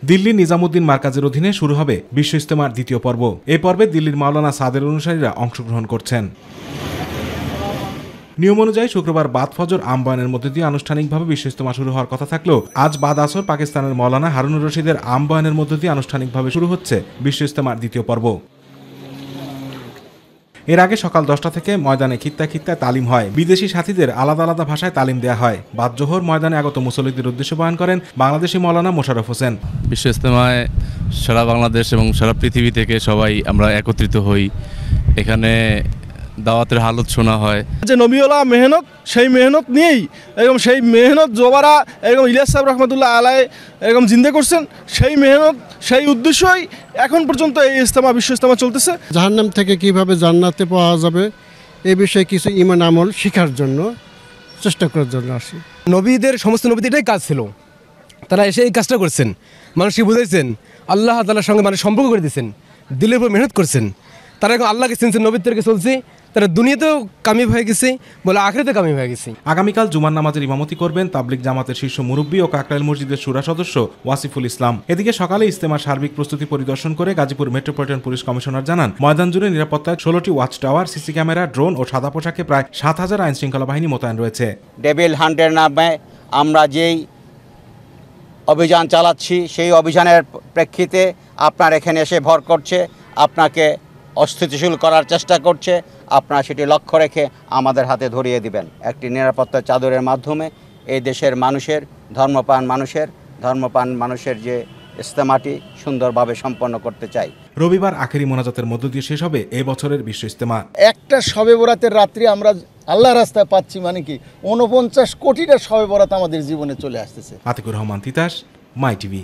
দিল্লির নিজামুদ্দিন মার্কাজের অধীনে শুরু হবে বিশ্ব ইজতেমার দ্বিতীয় পর্ব। এই পর্বে দিল্লির মাওলানা সাদের অনুসারীরা অংশগ্রহণ করছেন। নিয়ম অনুযায়ী শুক্রবার বাদ ফজর আমবায়নের মধ্যে দিয়ে আনুষ্ঠানিকভাবে বিশ্ব ইজতেমা শুরু হওয়ার কথা থাকলেও আজ বাদ আসর পাকিস্তানের মাওলানা হারুনুর রশিদের আমবায়নের মধ্যে দিয়ে আনুষ্ঠানিকভাবে শুরু হচ্ছে বিশ্ব ইজতেমার দ্বিতীয় পর্ব। এর আগে সকাল 10টা থেকে ময়দানে খিত্তায় তালিম হয়। বিদেশি সাথীদের আলাদা আলাদা ভাষায় তালিম দেওয়া হয়। বাদ জোহর ময়দানে আগত মুসল্লিদের উদ্দেশ্যে বয়ান করেন বাংলাদেশি মাওলানা মোশাররফ হোসেন। বিশ্ব ইজতেমায় সারা বাংলাদেশ এবং সারা পৃথিবী থেকে সবাই আমরা একত্রিত হই। এখানে দাওয়াতের হালত শোনা হয় যে নবীওয়ালা মেহনত, সেই মেহনত নিয়েই এরকম সেই মেহনত জোবারা এরকম ইলিয়াস সাহেব রহমতুল্লাহ আলাই এরকম জিন্দে করছেন। সেই মেহনত, সেই উদ্দেশ্যই এখন পর্যন্ত এই ইজতেমা, বিশ্ব ইজতেমা চলতেছে। জাহান্নাম থেকে কিভাবে জান্নাতে পাওয়া যাবে এই বিষয়ে কিছু ঈমান আমল শেখার জন্য, চেষ্টা করার জন্য আসি। নবীদের সমস্ত নবীদের এটাই কাজ ছিল, তারা এসে এই কাজটা করছেন, মানুষকে বুঝাইছেন, আল্লাহ তাআলার সঙ্গে মানুষ সম্পর্ক করে দিয়েছেন, দিলের উপর মেহনত করছেন। তারা এখন আল্লাহকে চিনছেন, নবীর তরিকে চলছে, তারা দুনিয়াতেও কামিয়াব হয়ে গেছে, বলে আখিরাতে কামিয়াব হয়ে গেছে। আগামীকাল জুমার নামাজের ইমামতি করবেন তাবলিগ জামাতের শীর্ষ মুরব্বী ও কাকরাইল মসজিদের শুরা সদস্য ওয়াসিফুল ইসলাম। এদিকে সকালে ইজতেমার সার্বিক প্রস্তুতি পরিদর্শন করে গাজীপুর মেট্রোপলিটন পুলিশ কমিশনার জানান, ময়দান জুড়ে নিরাপত্তায় 16টি watch tower, CC camera, drone ও সাদা পোশাকে প্রায় 7000 আইন শৃঙ্খলা বাহিনী মোতায়েন রয়েছে। ডেভিল হান্টের নামে আমরা যেই অভিযান চালাচ্ছি, সেই অভিযানের প্রেক্ষিতে আপনার এখানে এসে ভর করছে, আপনাকে অস্থিতিশীল করার চেষ্টা করছে, আপনারা সেটি লক্ষ্য রেখে আমাদের হাতে ধরিয়ে দিবেন। একটি নিরাপত্তার চাদরের মাধ্যমে এই দেশের মানুষের, ধর্মপ্রাণ মানুষের যে ইজতেমাটি সুন্দরভাবে সম্পন্ন করতে চাই। রবিবার আখেরি মোনাজাতের মধ্য দিয়ে শেষ হবে এই বছরের বিশ্ব ইজতেমা। একটা শবে বরাতের রাত্রি আমরা আল্লাহর রাস্তায় পাচ্ছি, মানে কি 49 কোটিটা শবে বরাত আমাদের জীবনে চলে আসতেছে। আতিকুর রহমান তিতাস, মাই টিভি।